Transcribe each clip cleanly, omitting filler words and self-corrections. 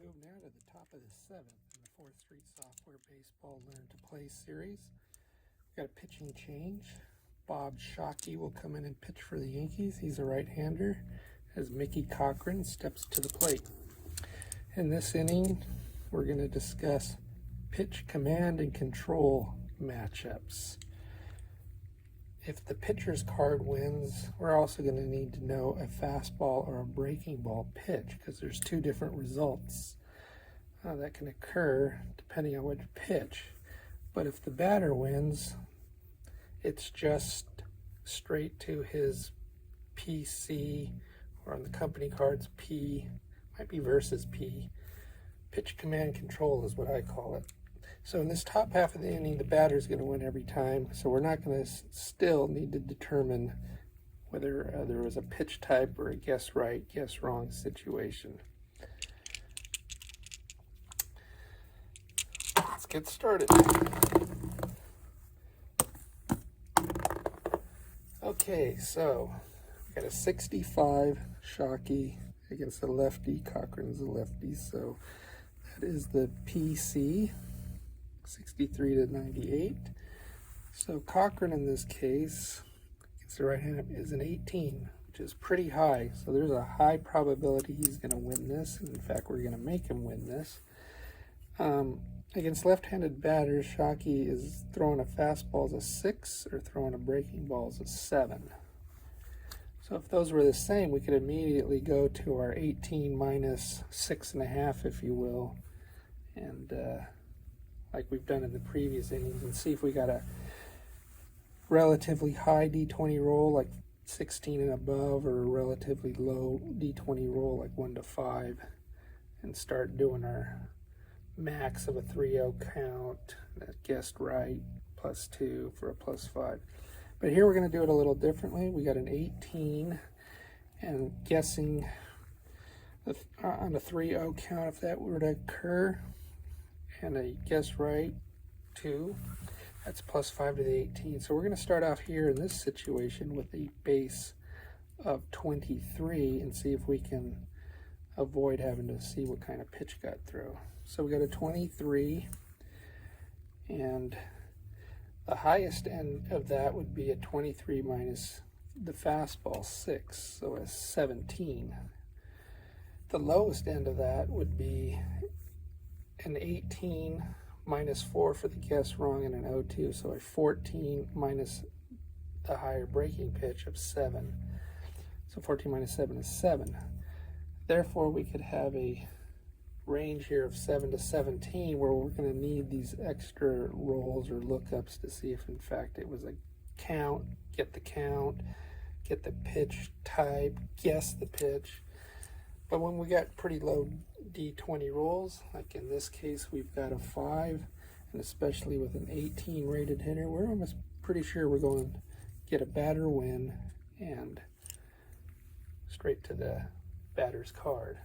move now to the top of the seventh in the 4th Street Software Baseball Learn to Play series. We've got a pitching change. Bob Shockey will come in and pitch for the Yankees. He's a right-hander as Mickey Cochrane steps to the plate. In this inning, we're going to discuss pitch command and control matchups. If the pitcher's card wins, we're also going to need to know a fastball or a breaking ball pitch, because there's two different results that can occur depending on which pitch. But if the batter wins, it's just straight to his PC, or on the company cards, P, might be versus P. Pitch command control is what I call it. So in this top half of the inning, the batter's going to win every time. So we're not going to still need to determine whether there was a pitch type or a guess right, guess wrong situation. Let's get started. Okay, so we got a 65 Shockey against a lefty. Cochrane's a lefty, so that is the PC. 63 to 98. So Cochrane in this case against the right hand is an 18, which is pretty high. So there's a high probability he's going to win this. And in fact, we're going to make him win this. Against left-handed batters, Shockey is throwing a fastball as a 6 or throwing a breaking ball as a 7. So if those were the same, we could immediately go to our 18 minus 6.5, if you will, and like we've done in the previous innings, and see if we got a relatively high D20 roll, like 16 and above, or a relatively low D20 roll, like 1 to 5, and start doing our max of a 3-0 count, that guessed right, +2 for a +5. But here we're going to do it a little differently. We got an 18, and guessing on a 3-0 count, if that were to occur, and a guess right 2, that's +5 to the 18. So we're going to start off here in this situation with a base of 23 and see if we can avoid having to see what kind of pitch got through. So we got a 23, and the highest end of that would be a 23 minus the fastball 6, so a 17. The lowest end of that would be an 18 minus 4 for the guess wrong and an 0-2, so a 14 minus the higher breaking pitch of 7. So 14 minus 7 is 7. Therefore, we could have a range here of 7 to 17 where we're going to need these extra rolls or lookups to see if in fact it was a count, get the pitch type, guess the pitch. But when we got pretty low D20 rolls, like in this case we've got a 5, and especially with an 18 rated hitter, we're almost pretty sure we're going to get a batter win and straight to the batter's card.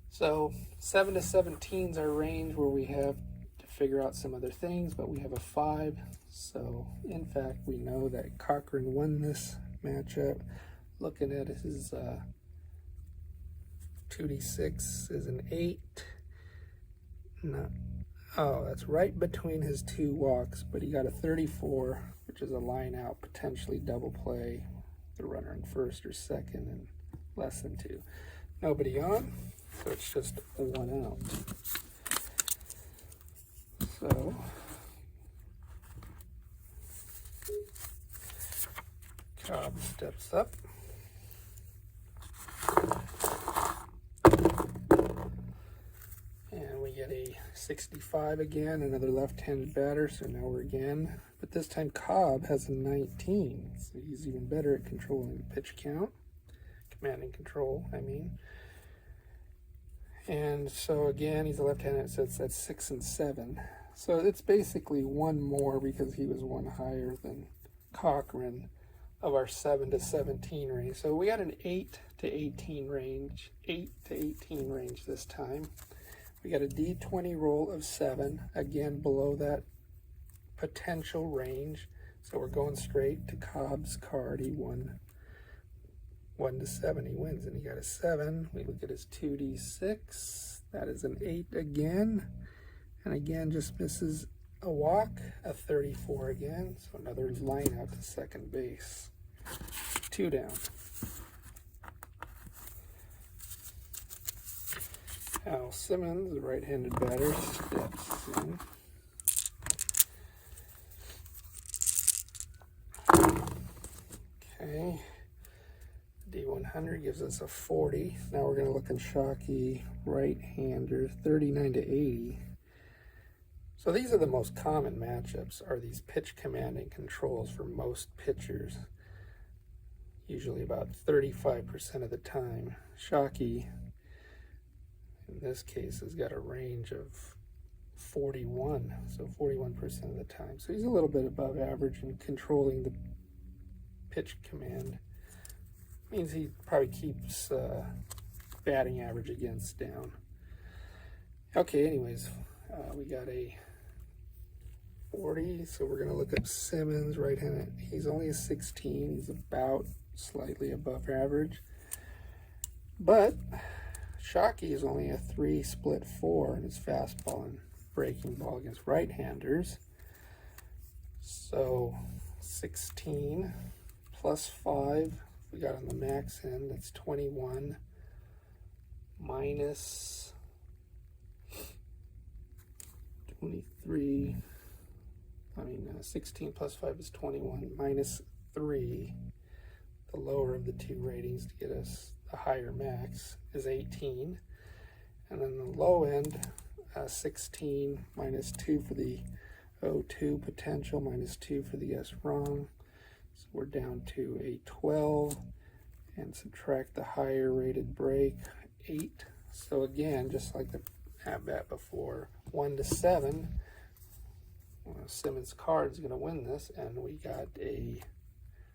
So 7 to 17 is our range where we have to figure out some other things, but we have a 5. So in fact, we know that Cochrane won this matchup. Looking at his 2d6 is an 8. Oh, that's right between his 2 walks, but he got a 34, which is a line out, potentially double play, the runner in first or second, and less than 2. Nobody on, so it's just a 1 out. So Cobb steps up. And we get a 65 again, another left-handed batter, so now we're again. But this time Cobb has a 19, so he's even better at controlling the pitch count. Command and control, I mean. And so again, he's a left-handed, so that's 6 and 7. So it's basically 1 more because he was 1 higher than Cochrane of our 7 to 17 range. So we got an 8 to 18 range, 8 to 18 range this time. We got a D20 roll of 7, again below that potential range. So we're going straight to Cobb's card. He won 1 to 7, he wins, and he got a 7. We look at his 2d6. That is an 8 again, and again just misses a walk. A 34 again, so another line out to second base. 2 down. Al Simmons, the right-handed batter, steps in. Okay, D100 gives us a 40. Now we're going to look at Shockey, right-hander, 39 to 80. So these are the most common matchups, are these pitch commanding controls for most pitchers. Usually about 35% of the time. Shockey, in this case, has got a range of 41, so 41% of the time. So he's a little bit above average in controlling the pitch command. Means he probably keeps batting average against down. Okay, anyways, we got a 40, so we're going to look up Simmons, right-handed. He's only a 16. He's about slightly above average. But Shockey is only a 3 split 4 in his fastball and breaking ball against right-handers. So 16 plus 5, we got on the max end, that's 21, minus 23, 16 plus 5 is 21, minus 3, the lower of the two ratings to get us the higher max, is 18. And then the low end, 16 minus 2 for the O2 potential, minus 2 for the S wrong. So we're down to a 12, and subtract the higher rated break, 8. So again, just like the at-bat before, 1 to 7, Simmons' card is going to win this, and we got a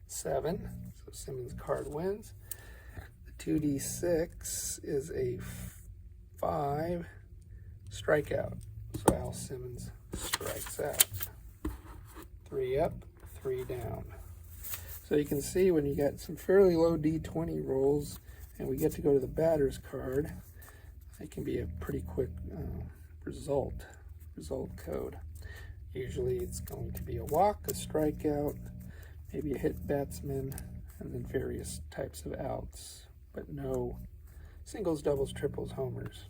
7, so Simmons' card wins. The 2d6 is a 5, strikeout, so Al Simmons strikes out. 3 up, 3 down. So you can see when you get some fairly low D20 rolls and we get to go to the batter's card, it can be a pretty quick result code. Usually it's going to be a walk, a strikeout, maybe a hit batsman, and then various types of outs, but no singles, doubles, triples, homers.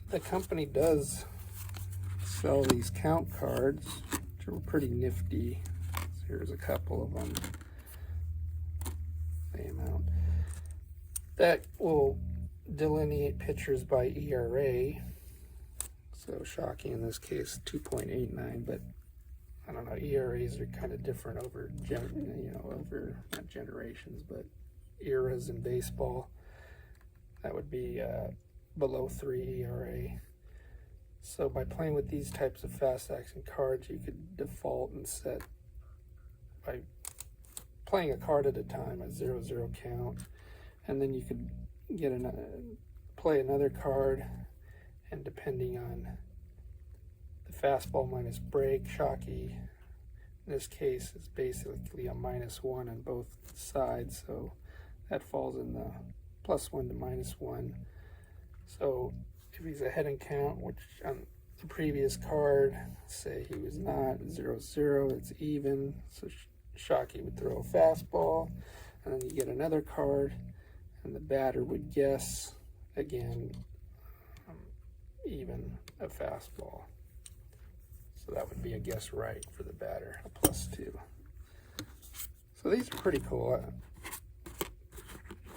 The company does sell these count cards, which are pretty nifty. So here's a couple of them. Same amount. That will delineate pitchers by ERA. So Shockey in this case 2.89, but I don't know, ERAs are kind of different over over not generations, but eras in baseball. That would be below 3 ERA. So by playing with these types of fast action cards, you could default and set, by playing a card at a time, a 0-0 count, and then you could play another card, and depending on the fastball minus break, Shockey in this case is basically a -1 on both sides, so that falls in the +1 to -1. So if he's ahead in count, which on the previous card, say he was not 0-0, it's even, so Shockey would throw a fastball, and then you get another card, and the batter would guess, again, even a fastball. So that would be a guess right for the batter, a +2. So these are pretty cool.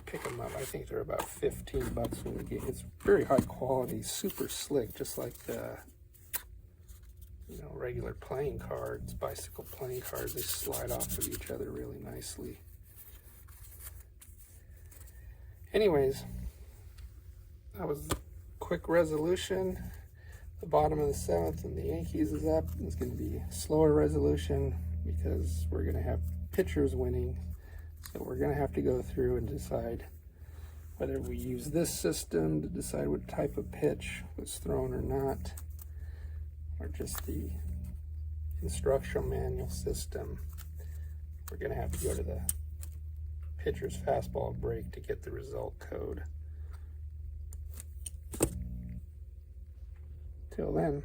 Pick them up. I think they're about $15 when you get. It's very high quality, super slick, just like the regular playing cards, bicycle playing cards. They slide off of each other really nicely. Anyways, that was quick resolution. The bottom of the 7th and the Yankees is up. It's going to be slower resolution because we're going to have pitchers winning. So we're going to have to go through and decide whether we use this system to decide what type of pitch was thrown or not, or just the instructional manual system. We're going to have to go to the pitcher's fastball break to get the result code. Till then.